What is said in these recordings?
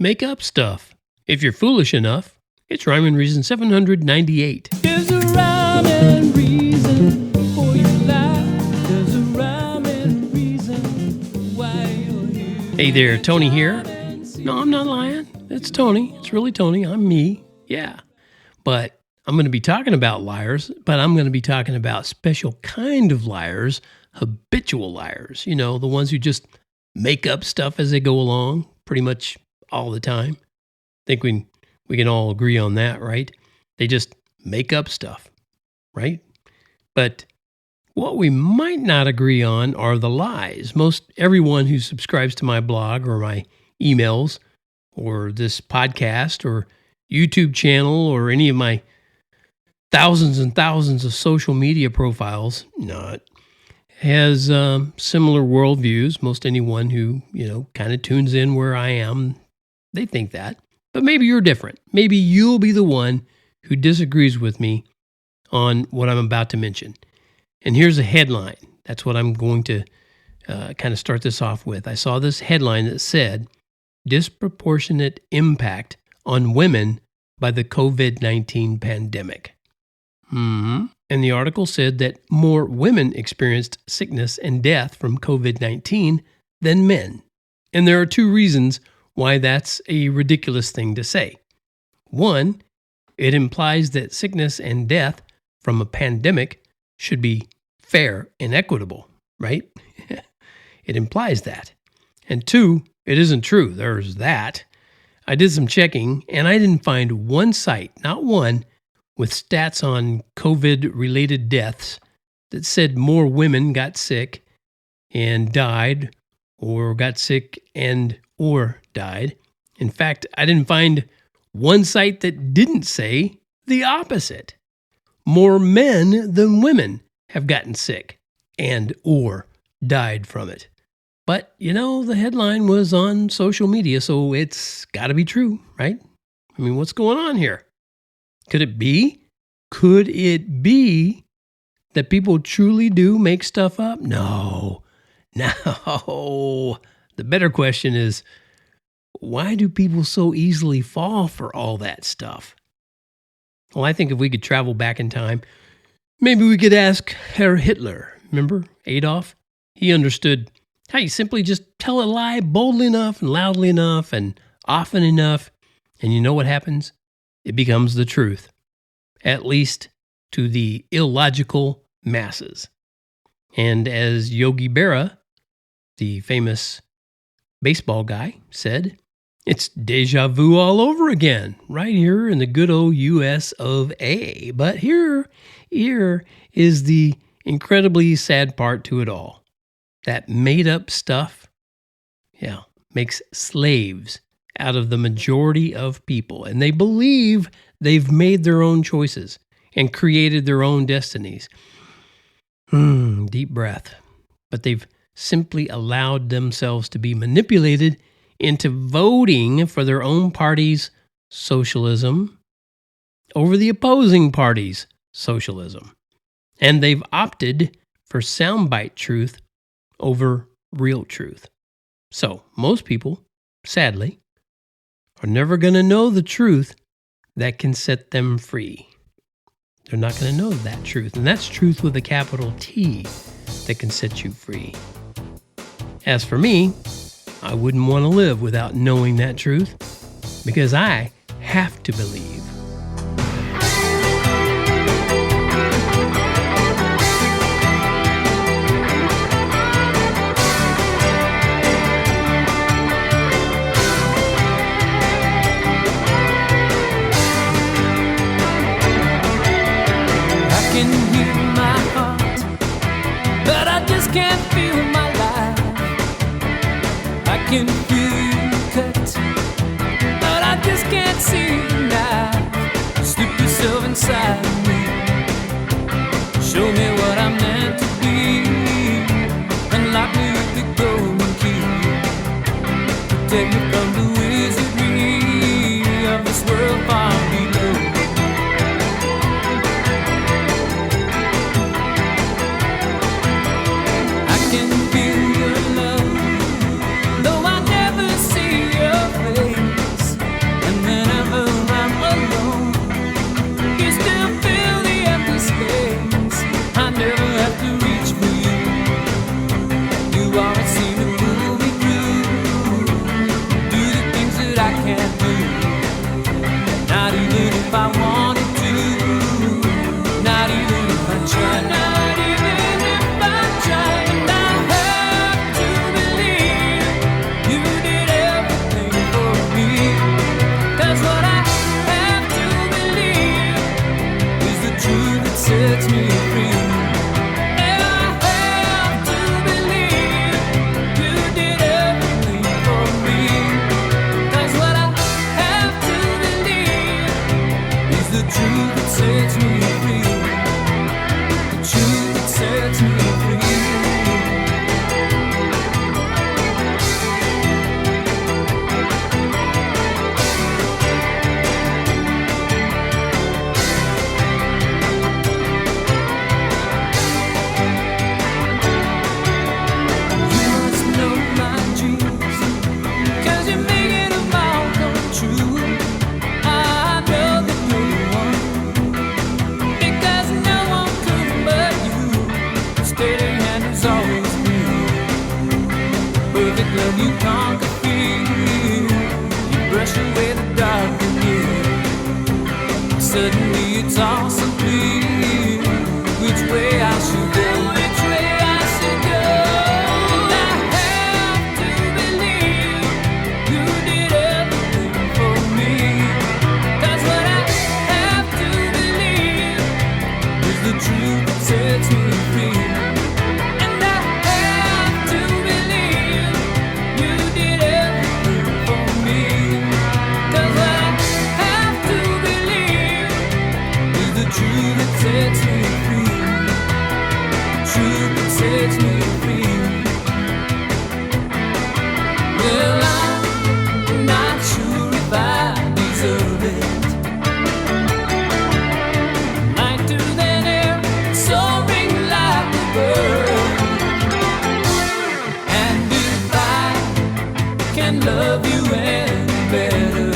make up stuff. If you're foolish enough, it's Rhyme and Reason 798. There's a rhyme and reason for your life. There's a rhyme and reason why you're here. Hey there, Tony here. No, I'm not lying. It's Tony. It's really Tony. I'm me. Yeah. But I'm going to be talking about liars, but I'm going to be talking about special kind of liars, habitual liars. You know, the ones who just make up stuff as they go along pretty much all the time. I think we can all agree on that, right? They just make up stuff, right? But what we might not agree on are the lies. Most everyone who subscribes to my blog or my emails or this podcast or YouTube channel or any of my thousands and thousands of social media profiles has similar worldviews. Most anyone who, kind of tunes in where I am, they think that. But maybe you're different. Maybe you'll be the one who disagrees with me on what I'm about to mention. And here's a headline. That's what I'm going to kind of start this off with. I saw this headline that said, disproportionate impact on women by the COVID-19 pandemic. And the article said that more women experienced sickness and death from COVID-19 than men. And there are two reasons why that's a ridiculous thing to say. One, it implies that sickness and death from a pandemic should be fair and equitable, right? It implies that. And two, it isn't true. There's that. I did some checking and I didn't find one site, not one, with stats on COVID-related deaths that said more women got sick and died or got sick and or died. In fact, I didn't find one site that didn't say the opposite. More men than women have gotten sick and or died from it. But, the headline was on social media, so it's got to be true, right? I mean, what's going on here? Could it be? Could it be that people truly do make stuff up? No. The better question is, why do people so easily fall for all that stuff? Well, I think if we could travel back in time, maybe we could ask Herr Hitler. Remember Adolf? He understood how you simply just tell a lie boldly enough and loudly enough and often enough, and you know what happens? It becomes the truth, at least to the illogical masses. And as Yogi Berra, the famous baseball guy, said, it's deja vu all over again, right here in the good old US of A. But here is the incredibly sad part to it all. That made up stuff, makes slaves out of the majority of people. And they believe they've made their own choices and created their own destinies. Deep breath. But they've simply allowed themselves to be manipulated into voting for their own party's socialism over the opposing party's socialism. And they've opted for soundbite truth over real truth. So most people, sadly, are never going to know the truth that can set them free. They're not going to know that truth. And that's truth with a capital T that can set you free. As for me, I wouldn't want to live without knowing that truth because I have to believe. I can hear my heart, but I just can't feel my life. I can feel you cut, but I just can't see the knife. Slip yourself inside me, show me what I'm meant to be, and lock me with the golden key. Protect me from the wizardry of this world far below. I can feel your love, though I never if I wanted to. Not even if I tried. Not even if I tried. And I have to believe you did everything for me. That's what I have to believe is the truth that sets me free. And I have to believe you did everything for me. That's what I have to believe is the truth that sets me free. The truth that sets me free. You must know my dreams, 'cause you're making them all come true. I know that you're the one, because no one could but you. Steady hand is always been perfect love you conquer fear. You brush away the dark in you. Suddenly it's all so clear which way I should go. Which way I should go. And I have to believe you did everything for me. That's what I have to believe is the truth that sets me free. And I have to believe you did everything for me. 'Cause what I have to believe is the truth that sets me free. Truth that sets me free. Well, I'm not sure if I deserve it. Lighter than air, soaring like a bird. And if I can love you any better,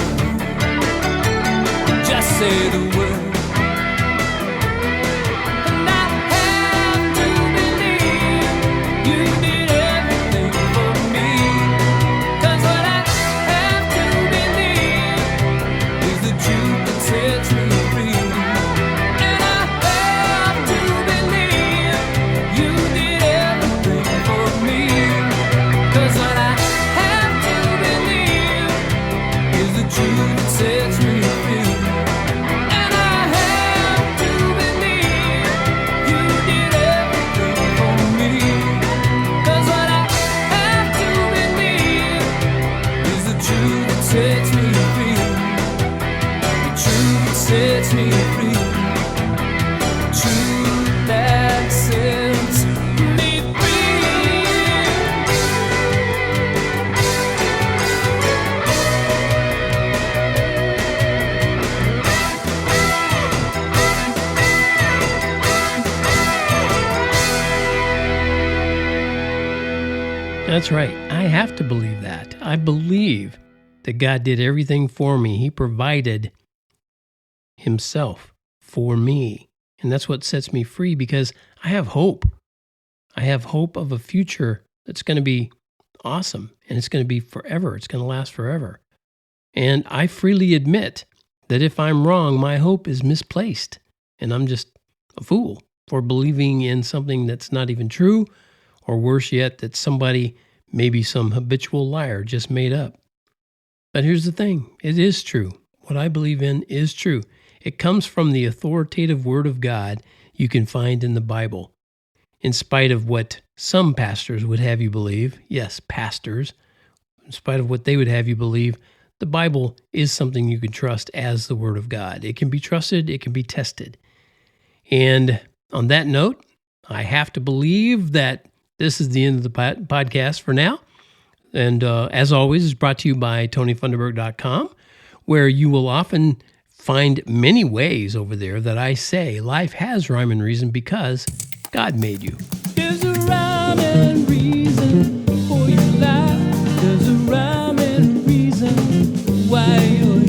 just say the word. And I have to believe you did everything for me. 'Cause what I have to believe is the truth that sets me free. And I have to believe you did everything for me. 'Cause what I have to believe is the truth that sets me free. And I have to believe you did everything for me. 'Cause what I have to believe is the truth that sets me free. The truth that sets me free. The truth that sets me free. That's right. I have to believe that. I believe that God did everything for me. He provided Himself for me. And that's what sets me free, because I have hope. I have hope of a future that's going to be awesome, and it's going to be forever. It's going to last forever. And I freely admit that if I'm wrong, my hope is misplaced, and I'm just a fool for believing in something that's not even true, or worse yet, that somebody, maybe some habitual liar, just made up. But here's the thing. It is true. What I believe in is true. It comes from the authoritative Word of God you can find in the Bible. In spite of what some pastors would have you believe, yes, pastors, in spite of what they would have you believe, the Bible is something you can trust as the Word of God. It can be trusted. It can be tested. And on that note, I have to believe that this is the end of the podcast for now. And as always, it's brought to you by TonyFunderburk.com, where you will often find many ways over there that I say life has rhyme and reason because God made you. There's a rhyme and reason for your life. There's a rhyme and reason why you're